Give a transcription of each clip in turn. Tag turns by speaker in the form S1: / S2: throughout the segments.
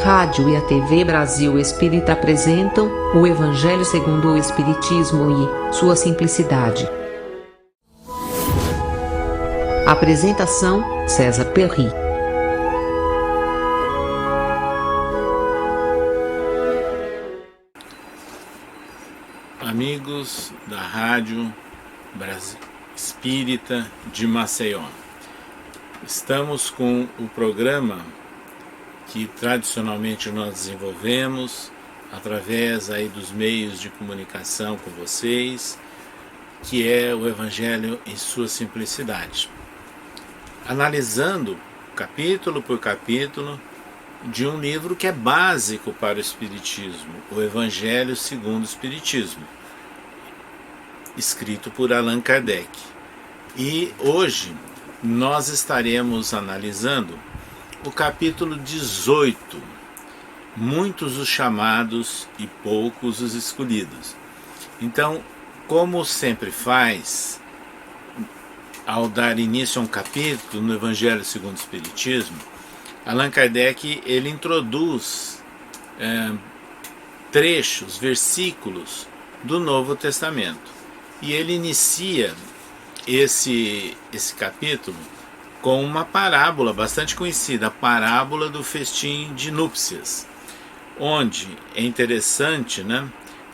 S1: rádio e a TV Brasil Espírita apresentam o Evangelho segundo o Espiritismo e sua simplicidade. Apresentação: César Perry.
S2: Amigos da Rádio Brasil Espírita de Maceió, estamos com o programa que tradicionalmente nós desenvolvemos através aí dos meios de comunicação com vocês, que é o Evangelho em sua simplicidade, analisando capítulo por capítulo de um livro que é básico para o Espiritismo, o Evangelho segundo o Espiritismo, escrito por Allan Kardec. E hoje nós estaremos analisando o capítulo 18, muitos os chamados e poucos os escolhidos. Então, como sempre faz, ao dar início a um capítulo no Evangelho segundo o Espiritismo, Allan Kardec ele introduz trechos, versículos do Novo Testamento. E ele inicia esse capítulo com uma parábola bastante conhecida, a parábola do festim de núpcias, onde é interessante, né,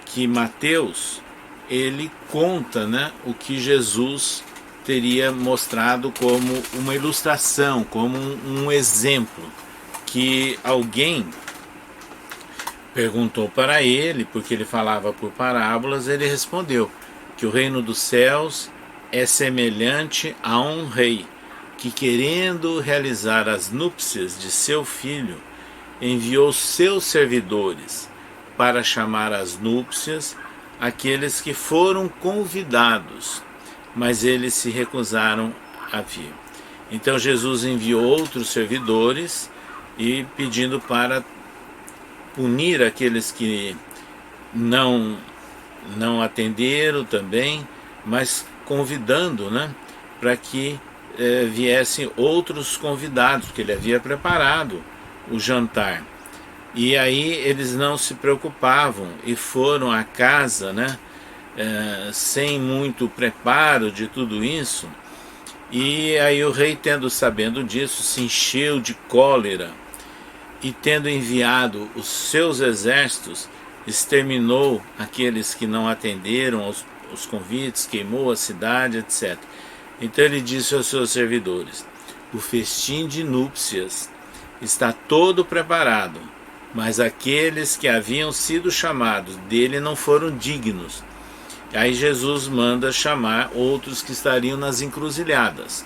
S2: que Mateus ele conta, né, o que Jesus teria mostrado como uma ilustração, como um exemplo, que alguém perguntou para ele, porque ele falava por parábolas, ele respondeu que o reino dos céus é semelhante a um rei que, querendo realizar as núpcias de seu filho, enviou seus servidores para chamar às núpcias aqueles que foram convidados, mas eles se recusaram a vir. Então Jesus enviou outros servidores e pedindo para punir aqueles que não atenderam também, mas convidando, né, para que viessem outros convidados, porque ele havia preparado o jantar. E aí eles não se preocupavam e foram à casa, né, sem muito preparo de tudo isso. E aí o rei, sabendo disso, se encheu de cólera e, tendo enviado os seus exércitos, exterminou aqueles que não atenderam aos convites, queimou a cidade, etc. Então ele disse aos seus servidores: o festim de núpcias está todo preparado, mas aqueles que haviam sido chamados dele não foram dignos. Aí Jesus manda chamar outros que estariam nas encruzilhadas,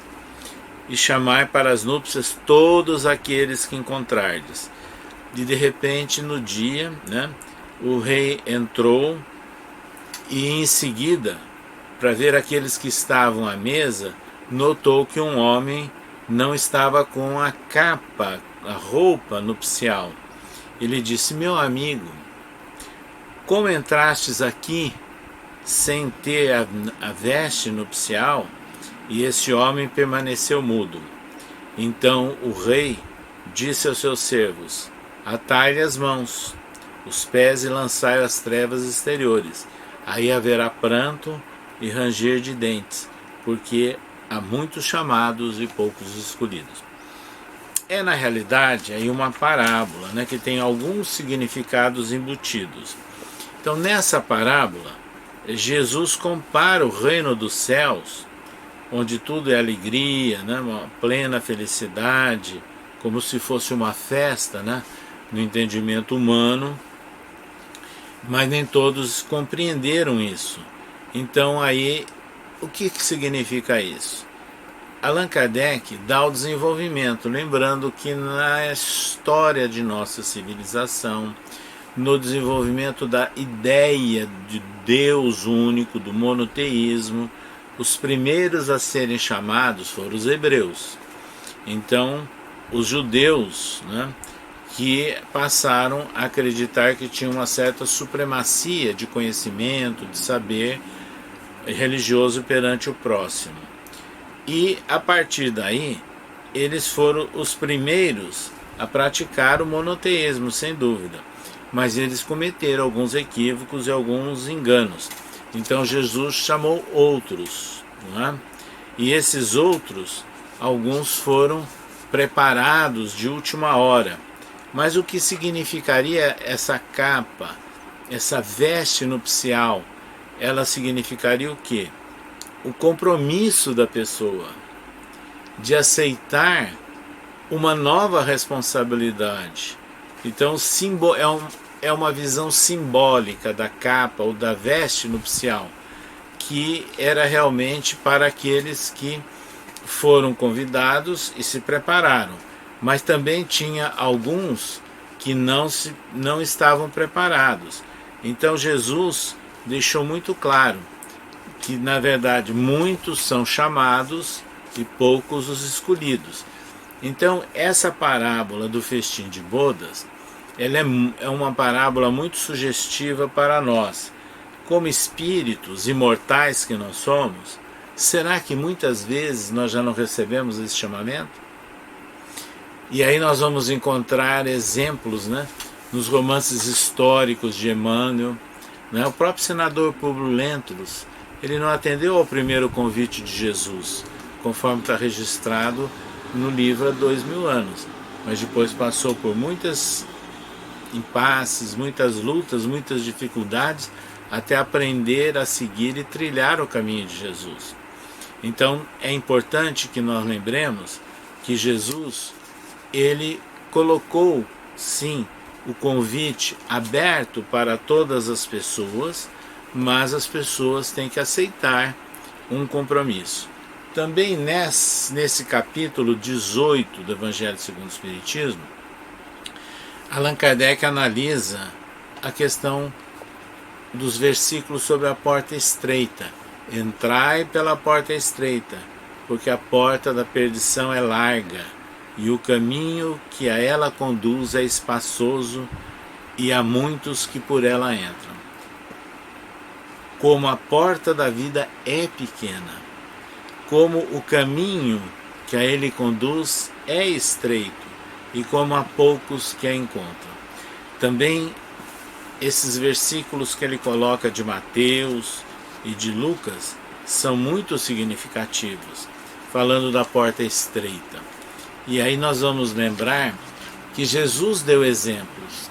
S2: e chamar para as núpcias todos aqueles que encontrardes. E de repente, no dia, né, o rei entrou, e em seguida, para ver aqueles que estavam à mesa, notou que um homem não estava com a capa, a roupa nupcial. Ele disse: meu amigo, como entrastes aqui sem ter a veste nupcial? E esse homem permaneceu mudo. Então o rei disse aos seus servos: atai-lhe as mãos, os pés e lançai às trevas exteriores. Aí haverá pranto e ranger de dentes, porque há muitos chamados e poucos escolhidos. É, na realidade, aí uma parábola, né, que tem alguns significados embutidos. Então, nessa parábola, Jesus compara o reino dos céus, onde tudo é alegria, né, uma plena felicidade, como se fosse uma festa, né, no entendimento humano, mas nem todos compreenderam isso. Então aí, o que significa isso? Allan Kardec dá o desenvolvimento, lembrando que na história de nossa civilização, no desenvolvimento da ideia de Deus único, do monoteísmo, os primeiros a serem chamados foram os hebreus. Então, os judeus, né, que passaram a acreditar que tinha uma certa supremacia de conhecimento, de saber religioso perante o próximo. E a partir daí, eles foram os primeiros a praticar o monoteísmo, sem dúvida. Mas eles cometeram alguns equívocos e alguns enganos. Então Jesus chamou outros, não é? E esses outros, alguns foram preparados de última hora. Mas o que significaria essa capa, essa veste nupcial? Ela significaria o quê? O compromisso da pessoa de aceitar uma nova responsabilidade. Então é uma visão simbólica da capa ou da veste nupcial, que era realmente para aqueles que foram convidados e se prepararam. Mas também tinha alguns que não estavam preparados. Então Jesus deixou muito claro que, na verdade, muitos são chamados e poucos os escolhidos. Então, essa parábola do festim de bodas, ela é uma parábola muito sugestiva para nós. Como espíritos imortais que nós somos, será que muitas vezes nós já não recebemos esse chamamento? E aí nós vamos encontrar exemplos, né, nos romances históricos de Emmanuel. O próprio senador Publio Lentulus, ele não atendeu ao primeiro convite de Jesus, conforme está registrado no livro há 2000 anos, mas depois passou por muitas impasses, muitas lutas, muitas dificuldades, até aprender a seguir e trilhar o caminho de Jesus. Então é importante que nós lembremos que Jesus, ele colocou, sim, o convite aberto para todas as pessoas, mas as pessoas têm que aceitar um compromisso. Também nesse capítulo 18 do Evangelho segundo o Espiritismo, Allan Kardec analisa a questão dos versículos sobre a porta estreita. Entrai pela porta estreita, porque a porta da perdição é larga, e o caminho que a ela conduz é espaçoso, e há muitos que por ela entram. Como a porta da vida é pequena, como o caminho que a ele conduz é estreito, e como há poucos que a encontram. Também esses versículos que ele coloca de Mateus e de Lucas são muito significativos, falando da porta estreita. E aí nós vamos lembrar que Jesus deu exemplos.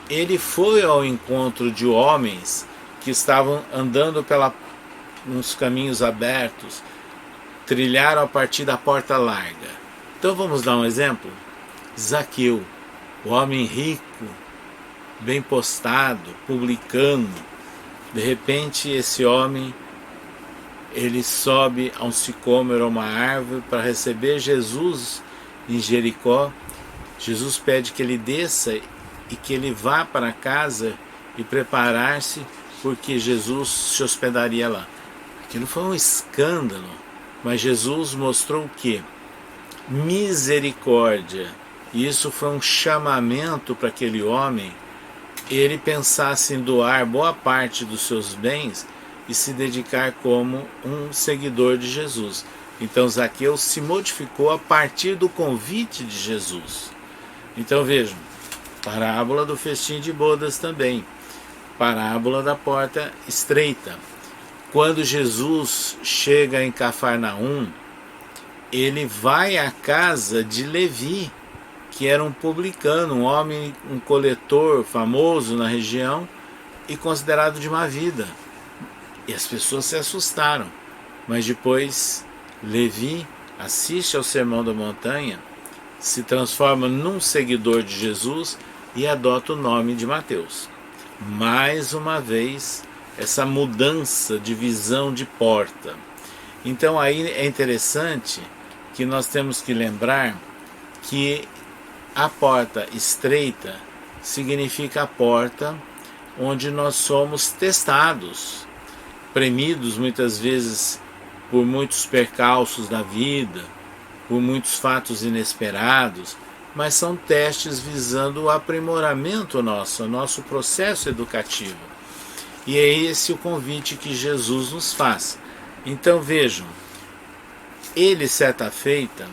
S2: Ele foi ao encontro de homens que estavam andando nos caminhos abertos, trilharam a partir da porta larga. Então vamos dar um exemplo? Zaqueu, o homem rico, bem postado, publicano. De repente esse homem, ele sobe a um sicômoro, a uma árvore, para receber Jesus em Jericó. Jesus pede que ele desça e que ele vá para casa e preparar-se, porque Jesus se hospedaria lá. Aquilo foi um escândalo, mas Jesus mostrou o quê? Misericórdia. E isso foi um chamamento para aquele homem, ele pensasse em doar boa parte dos seus bens e se dedicar como um seguidor de Jesus. Então Zaqueu se modificou a partir do convite de Jesus. Então vejam, parábola do festim de bodas também, parábola da porta estreita. Quando Jesus chega em Cafarnaum, ele vai à casa de Levi, que era um publicano, um homem, um coletor famoso na região e considerado de má vida. E as pessoas se assustaram, mas depois Levi assiste ao Sermão da Montanha, se transforma num seguidor de Jesus e adota o nome de Mateus. Mais uma vez, essa mudança de visão de porta. Então aí é interessante que nós temos que lembrar que a porta estreita significa a porta onde nós somos testados, premidos muitas vezes por muitos percalços da vida, por muitos fatos inesperados, mas são testes visando o aprimoramento nosso processo educativo. E é esse o convite que Jesus nos faz. Então vejam, ele certa feita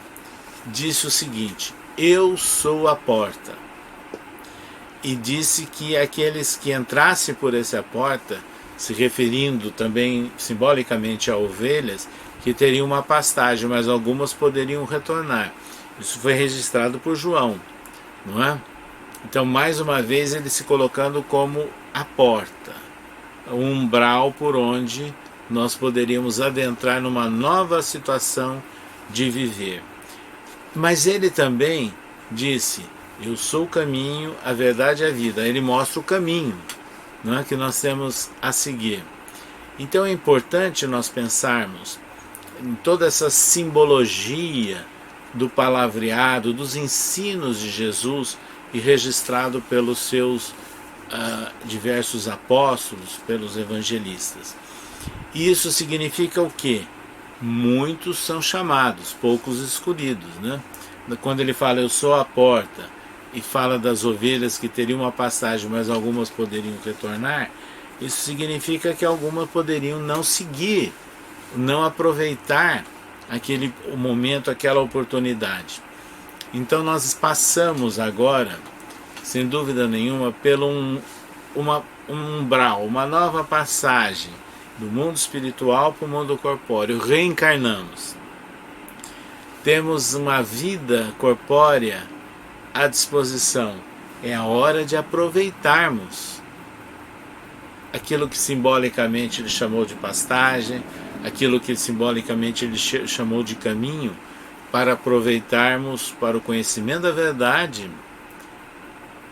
S2: disse o seguinte: eu sou a porta. E disse que aqueles que entrassem por essa porta, se referindo também simbolicamente a ovelhas, que teriam uma pastagem, mas algumas poderiam retornar. Isso foi registrado por João, não é? Então, mais uma vez, ele se colocando como a porta, o umbral por onde nós poderíamos adentrar numa nova situação de viver. Mas ele também disse: eu sou o caminho, a verdade e a vida. Ele mostra o caminho, não é, que nós temos a seguir. Então é importante nós pensarmos em toda essa simbologia do palavreado, dos ensinos de Jesus e registrado pelos seus diversos apóstolos, pelos evangelistas. Isso significa o quê? Muitos são chamados, poucos escolhidos, né? Quando ele fala eu sou a porta e fala das ovelhas que teriam uma passagem, mas algumas poderiam retornar, isso significa que algumas poderiam não seguir, não aproveitar o momento, aquela oportunidade. Então nós passamos agora, sem dúvida nenhuma, pelo um umbral, uma nova passagem do mundo espiritual para o mundo corpóreo. Reencarnamos. Temos uma vida corpórea à disposição. É a hora de aproveitarmos aquilo que simbolicamente ele chamou de pastagem, aquilo que simbolicamente ele chamou de caminho, para aproveitarmos para o conhecimento da verdade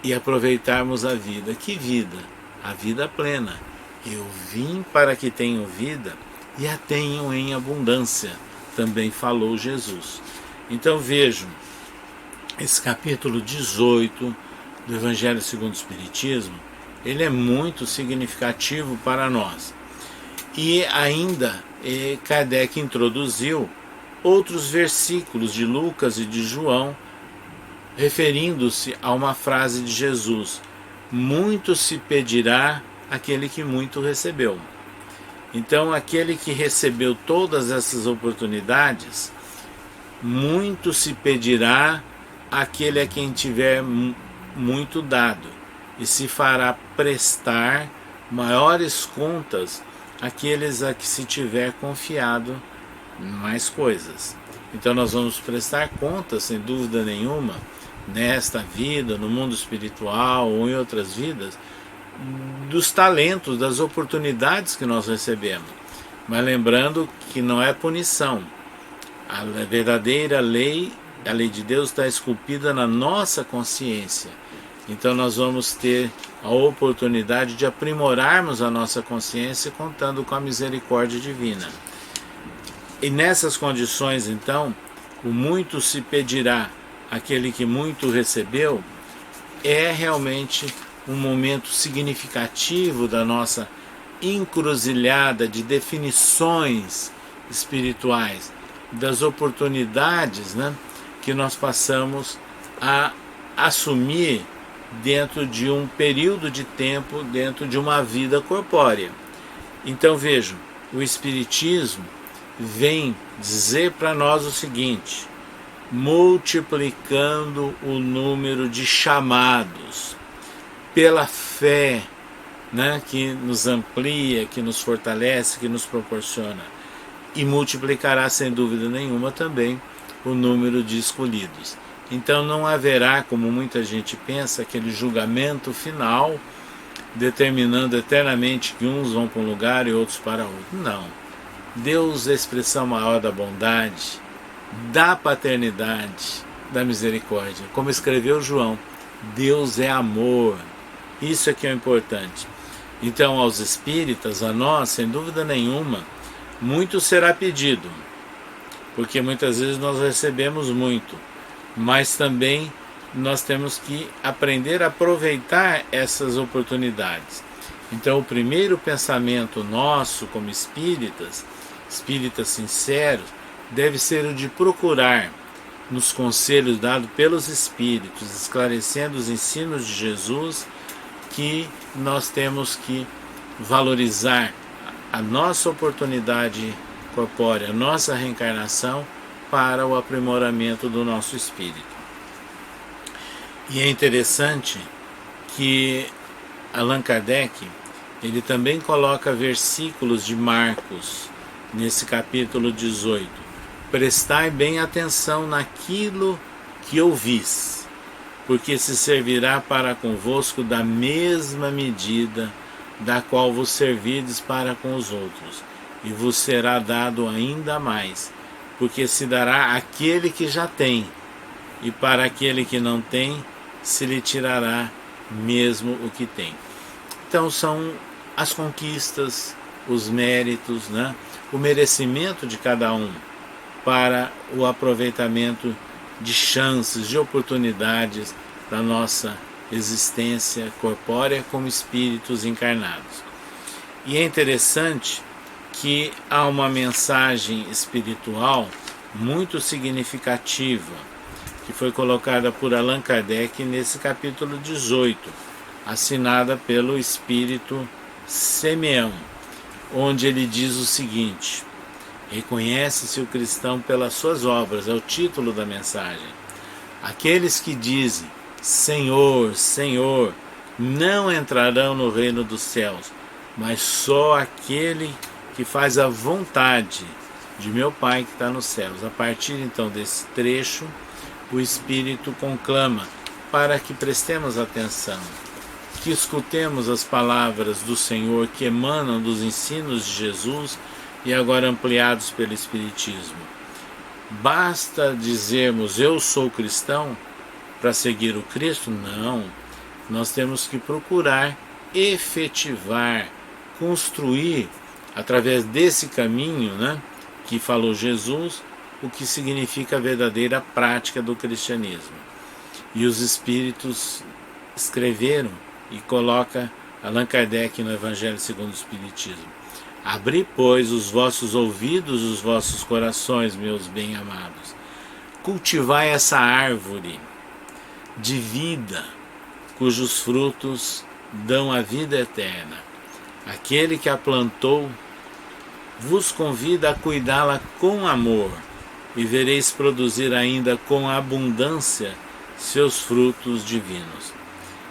S2: e aproveitarmos a vida. Que vida? A vida plena. Eu vim para que tenham vida e a tenham em abundância, também falou Jesus. Então vejam, esse capítulo 18 do Evangelho segundo o Espiritismo, ele é muito significativo para nós. E ainda Kardec introduziu outros versículos de Lucas e de João, referindo-se a uma frase de Jesus: muito se pedirá aquele que muito recebeu. Então, aquele que recebeu todas essas oportunidades, muito se pedirá aquele a quem tiver muito dado, e se fará prestar maiores contas àqueles a que se tiver confiado mais coisas. Então nós vamos prestar contas, sem dúvida nenhuma, nesta vida, no mundo espiritual ou em outras vidas, dos talentos, das oportunidades que nós recebemos. Mas lembrando que não é punição. A verdadeira lei, a lei de Deus, está esculpida na nossa consciência. Então nós vamos ter a oportunidade de aprimorarmos a nossa consciência contando com a misericórdia divina. E nessas condições, então, o muito se pedirá aquele que muito recebeu, é realmente um momento significativo da nossa encruzilhada de definições espirituais, das oportunidades, né, que nós passamos a assumir dentro de um período de tempo, dentro de uma vida corpórea. Então vejam, o Espiritismo vem dizer para nós o seguinte: multiplicando o número de chamados pela fé, né, que nos amplia, que nos fortalece, que nos proporciona, e multiplicará sem dúvida nenhuma também o número de escolhidos. Então não haverá, como muita gente pensa, aquele julgamento final determinando eternamente que uns vão para um lugar e outros para outro. Não. Deus é a expressão maior da bondade, da paternidade, da misericórdia. Como escreveu João, Deus é amor. Isso é que é importante. Então, aos espíritas, a nós, sem dúvida nenhuma, muito será pedido, porque muitas vezes nós recebemos muito, mas também nós temos que aprender a aproveitar essas oportunidades. Então, o primeiro pensamento nosso como espíritas sinceros, deve ser o de procurar, nos conselhos dados pelos espíritos, esclarecendo os ensinos de Jesus, que nós temos que valorizar a nossa oportunidade corpórea, a nossa reencarnação, para o aprimoramento do nosso espírito. E é interessante que Allan Kardec, ele também coloca versículos de Marcos nesse capítulo 18. Prestai bem atenção naquilo que ouvis, porque se servirá para convosco da mesma medida da qual vos servirdes para com os outros, e vos será dado ainda mais, porque se dará àquele que já tem, e para aquele que não tem, se lhe tirará mesmo o que tem. Então são as conquistas, os méritos, né? O merecimento de cada um para o aproveitamento de chances, de oportunidades da nossa existência corpórea como espíritos encarnados. E é interessante que há uma mensagem espiritual muito significativa que foi colocada por Allan Kardec nesse capítulo 18, assinada pelo espírito Simeão, onde ele diz o seguinte: reconhece-se o cristão pelas suas obras, é o título da mensagem. Aqueles que dizem Senhor, Senhor, não entrarão no reino dos céus, mas só aquele que faz a vontade de meu Pai que está nos céus. A partir então desse trecho, o Espírito conclama para que prestemos atenção, que escutemos as palavras do Senhor que emanam dos ensinos de Jesus e agora ampliados pelo Espiritismo. Basta dizermos eu sou cristão para seguir o Cristo? Não. Nós temos que procurar efetivar, construir, através desse caminho, né, que falou Jesus, o que significa a verdadeira prática do cristianismo. E os Espíritos escreveram e coloca Allan Kardec no Evangelho segundo o Espiritismo: abri, pois, os vossos ouvidos e os vossos corações, meus bem-amados. Cultivai essa árvore de vida, cujos frutos dão a vida eterna. Aquele que a plantou vos convida a cuidá-la com amor, e vereis produzir ainda com abundância seus frutos divinos.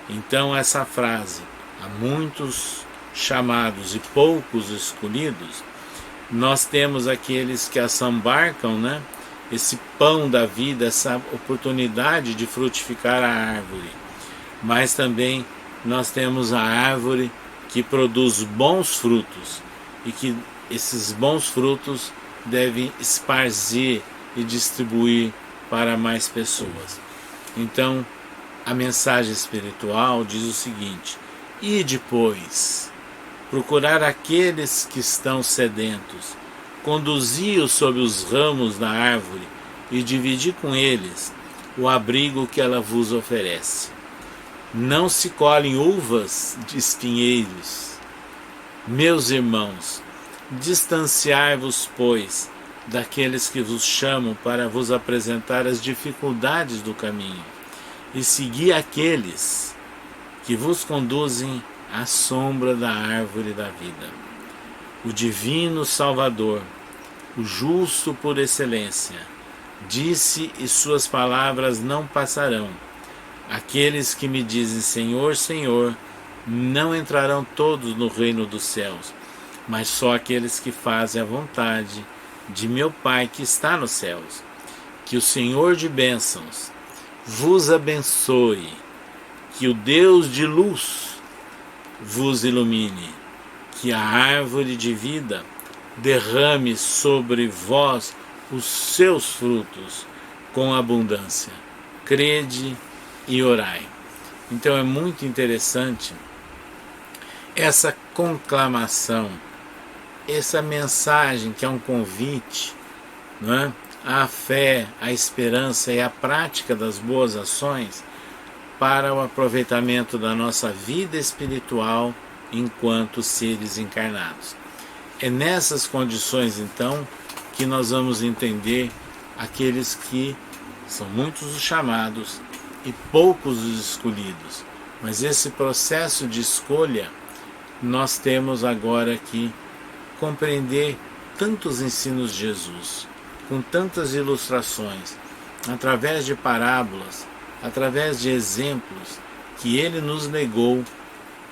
S2: Então essa frase, há muitos chamados e poucos escolhidos, nós temos aqueles que assambarcam, né, esse pão da vida, essa oportunidade de frutificar a árvore, mas também nós temos a árvore que produz bons frutos e que esses bons frutos devem esparzir e distribuir para mais pessoas. Então, a mensagem espiritual diz o seguinte: e depois, procurar aqueles que estão sedentos, conduzi-os sob os ramos da árvore e dividi com eles o abrigo que ela vos oferece. Não se colhem uvas de espinheiros. Meus irmãos, distanciai-vos, pois, daqueles que vos chamam para vos apresentar as dificuldades do caminho, e segui aqueles que vos conduzem à sombra da árvore da vida. O divino Salvador, o justo por excelência, disse, e suas palavras não passarão: aqueles que me dizem Senhor, Senhor, não entrarão todos no reino dos céus, mas só aqueles que fazem a vontade de meu Pai que está nos céus. Que o Senhor de bênçãos vos abençoe, que o Deus de luz vos ilumine, que a árvore de vida derrame sobre vós os seus frutos com abundância. Crede e orai. Então é muito interessante essa conclamação, essa mensagem que é um convite, não é? À fé, à esperança e à prática das boas ações para o aproveitamento da nossa vida espiritual enquanto seres encarnados. É nessas condições, então, que nós vamos entender aqueles que são muitos os chamados e poucos os escolhidos. Mas esse processo de escolha, nós temos agora que compreender tantos ensinos de Jesus, com tantas ilustrações, através de parábolas, através de exemplos que ele nos legou,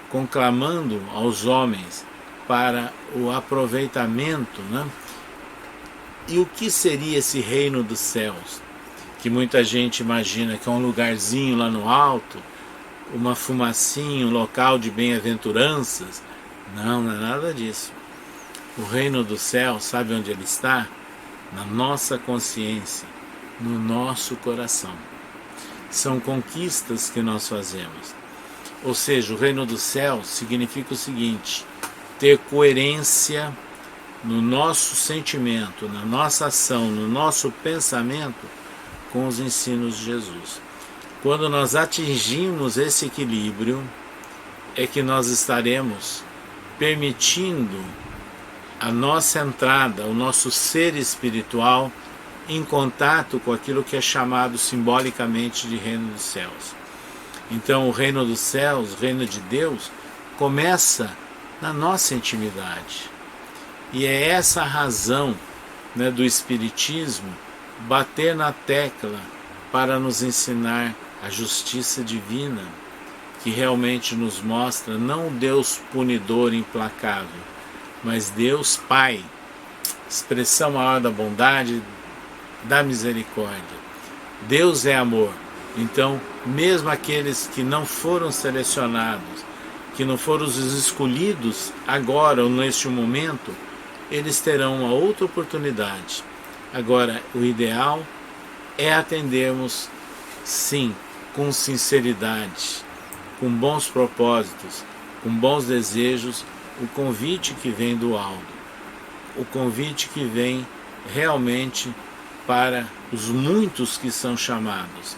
S2: conclamando aos homens para o aproveitamento, né? E o que seria esse reino dos céus? Que muita gente imagina que é um lugarzinho lá no alto, uma fumacinha, um local de bem-aventuranças. Não, não é nada disso. O reino do céu, sabe onde ele está? Na nossa consciência, no nosso coração. São conquistas que nós fazemos. Ou seja, o reino do céu significa o seguinte: ter coerência no nosso sentimento, na nossa ação, no nosso pensamento com os ensinos de Jesus. Quando nós atingimos esse equilíbrio, é que nós estaremos permitindo a nossa entrada, o nosso ser espiritual em contato com aquilo que é chamado simbolicamente de reino dos céus. Então o reino dos céus, o reino de Deus, começa na nossa intimidade. E é essa a razão, né, do Espiritismo bater na tecla para nos ensinar a justiça divina, que realmente nos mostra não Deus punidor implacável, mas Deus Pai, expressão maior da bondade, da misericórdia. Deus é amor. Então, mesmo aqueles que não foram selecionados, que não foram os escolhidos agora ou neste momento, eles terão uma outra oportunidade. Agora, o ideal é atendermos, sim, com sinceridade, com bons propósitos, com bons desejos, o convite que vem do alto, o convite que vem realmente para os muitos que são chamados.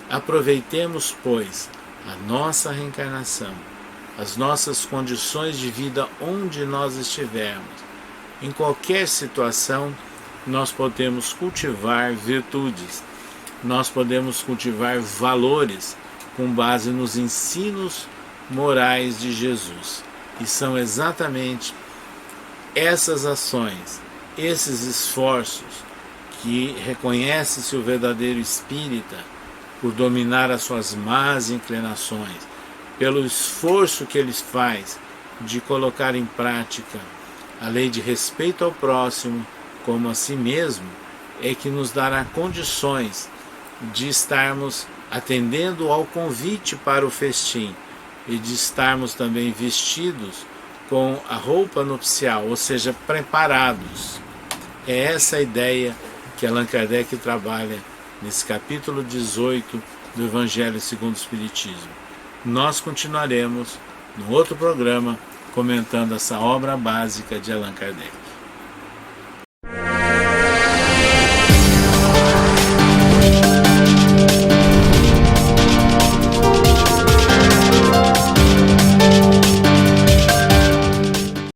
S2: Aproveitemos, pois, a nossa reencarnação, as nossas condições de vida onde nós estivermos. Em qualquer situação, nós podemos cultivar virtudes, nós podemos cultivar valores com base nos ensinos morais de Jesus. E são exatamente essas ações, esses esforços que reconhece-se o verdadeiro espírita por dominar as suas más inclinações, pelo esforço que ele faz de colocar em prática a lei de respeito ao próximo como a si mesmo, é que nos dará condições de estarmos atendendo ao convite para o festim e de estarmos também vestidos com a roupa nupcial, ou seja, preparados. É essa a ideia que Allan Kardec trabalha nesse capítulo 18 do Evangelho segundo o Espiritismo. Nós continuaremos no outro programa comentando essa obra básica de Allan Kardec.